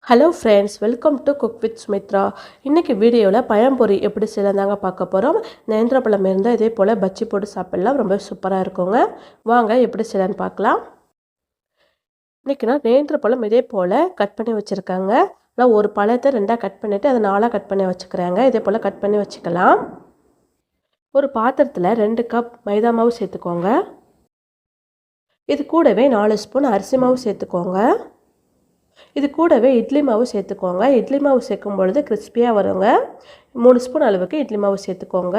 Hello friends, welcome to cook with Sumitra. இன்றைக்கி வீடியோவில் பழம்பொரி எப்படி செய்யலாந்தாங்க பார்க்க போகிறோம். நேந்திரப்பழம் இருந்தால் இதே போல் பஜ்ஜி போட்டு சாப்பிட்லாம், ரொம்ப சூப்பராக இருக்குங்க. வாங்க எப்படி செய்யலான்னு பார்க்கலாம். இன்றைக்கி நான் நேந்திரப்பழம் இதே போல் கட் பண்ணி வச்சுருக்கேங்க. நான் ஒரு பழத்தை ரெண்டாக கட் பண்ணிவிட்டு அதை 4 கட் பண்ணி வச்சுக்கிறேங்க. இதே போல் கட் பண்ணி வச்சுக்கலாம். ஒரு பாத்திரத்தில் 2 கப் மைதா மாவு சேர்த்துக்கோங்க. இது கூடவே 4 ஸ்பூன் அரிசி மாவு சேர்த்துக்கோங்க. இது கூடவே இட்லி மாவு சேர்த்துக்கோங்க. இட்லி மாவு சேர்க்கும் பொழுது கிறிஸ்பியாக வருங்க. 3 ஸ்பூன் அளவுக்கு இட்லி மாவு சேர்த்துக்கோங்க.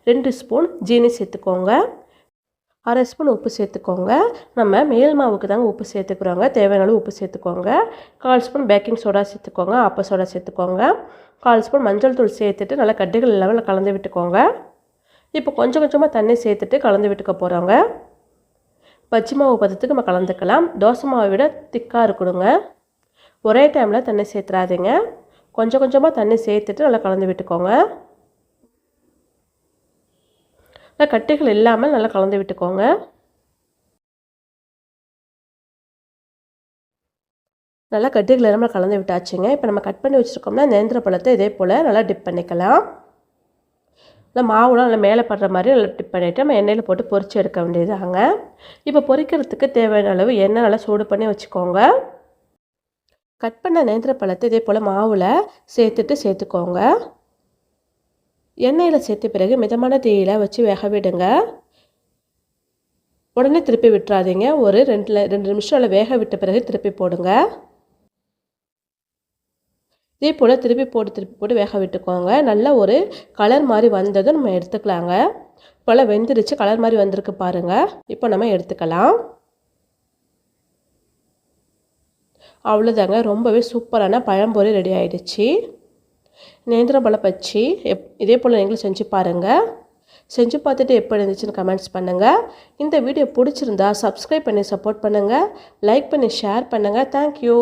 2 ஸ்பூன் ஜீனி சேர்த்துக்கோங்க. 1/2 ஸ்பூன் உப்பு சேர்த்துக்கோங்க. நம்ம மேல் மாவுக்கு தாங்க உப்பு சேர்த்துக்கிறோங்க. தேவையான அளவு உப்பு சேர்த்துக்கோங்க. 1/4 ஸ்பூன் பேக்கிங் சோடா சேர்த்துக்கோங்க. ஆப்ப சோடா சேர்த்துக்கோங்க. 1/4 ஸ்பூன் மஞ்சள் தூள் சேர்த்துட்டு நல்லா கட்டிகள் இல்லாமல் கலந்து விட்டுக்கோங்க. இப்போ கொஞ்சம் கொஞ்சமாக தண்ணி சேர்த்துட்டு கலந்து விட்டுக்க போகிறோங்க. பஜ்ஜி மாவு பதத்துக்கு நம்ம கலந்துக்கலாம். தோசை மாவை விட திக்காக இருக்கணுங்க. ஒரே டைமில் தண்ணி சேர்த்துறாதீங்க. கொஞ்சம் கொஞ்சமாக தண்ணி சேர்த்துட்டு நல்லா கலந்து விட்டுக்கோங்க. நல்லா கட்டிகள் இல்லாமல் நல்லா கலந்து விட்டுக்கோங்க. நல்லா கட்டிகள் இல்லாமல் கலந்து விட்டாச்சுங்க. இப்போ நம்ம கட் பண்ணி வச்சுருக்கோம்னா நேந்திர பழத்தை இதே போல் நல்லா டிப் பண்ணிக்கலாம். நல்லா மாவுலாம் நல்லா மேலே படுற மாதிரி நல்லா டிப் பண்ணிவிட்டு நம்ம எண்ணெயில் போட்டு பொரித்து எடுக்க வேண்டியதாங்க. இப்போ பொரிக்கிறதுக்கு தேவையான அளவு எண்ணெய் நல்லா சூடு பண்ணி வச்சுக்கோங்க. கட் பண்ண நேந்திர பழத்தை இதே போல் மாவில் சேர்த்துக்கோங்க. எண்ணெயில் சேர்த்த பிறகு மிதமான தீயில வச்சு வேக விடுங்க. உடனே திருப்பி விட்டுறாதீங்க. ஒரு 2 நிமிஷம் வேக விட்ட பிறகு திருப்பி போடுங்க. இதே போல் திருப்பி போட்டு வேக விட்டுக்கோங்க. நல்ல ஒரு கலர் மாதிரி வந்ததும் நம்ம எடுத்துக்கலாங்க. இப்போல்லாம் வெந்துருச்சு, கலர் மாதிரி வந்திருக்கு பாருங்கள். இப்போ நம்ம எடுத்துக்கலாம். அவ்வளோதாங்க, ரொம்பவே சூப்பரான பழம்பொரி ரெடி ஆகிடுச்சு. நேந்திரப்பழ பஜ்ஜி இதே போல் நீங்களும் செஞ்சு பாருங்கள். செஞ்சு பார்த்துட்டு எப்படி இருந்துச்சுன்னு கமெண்ட்ஸ் பண்ணுங்கள். இந்த வீடியோ பிடிச்சிருந்தா சப்ஸ்கிரைப் பண்ணி சப்போர்ட் பண்ணுங்கள். லைக் பண்ணி ஷேர் பண்ணுங்கள். தேங்க்யூ.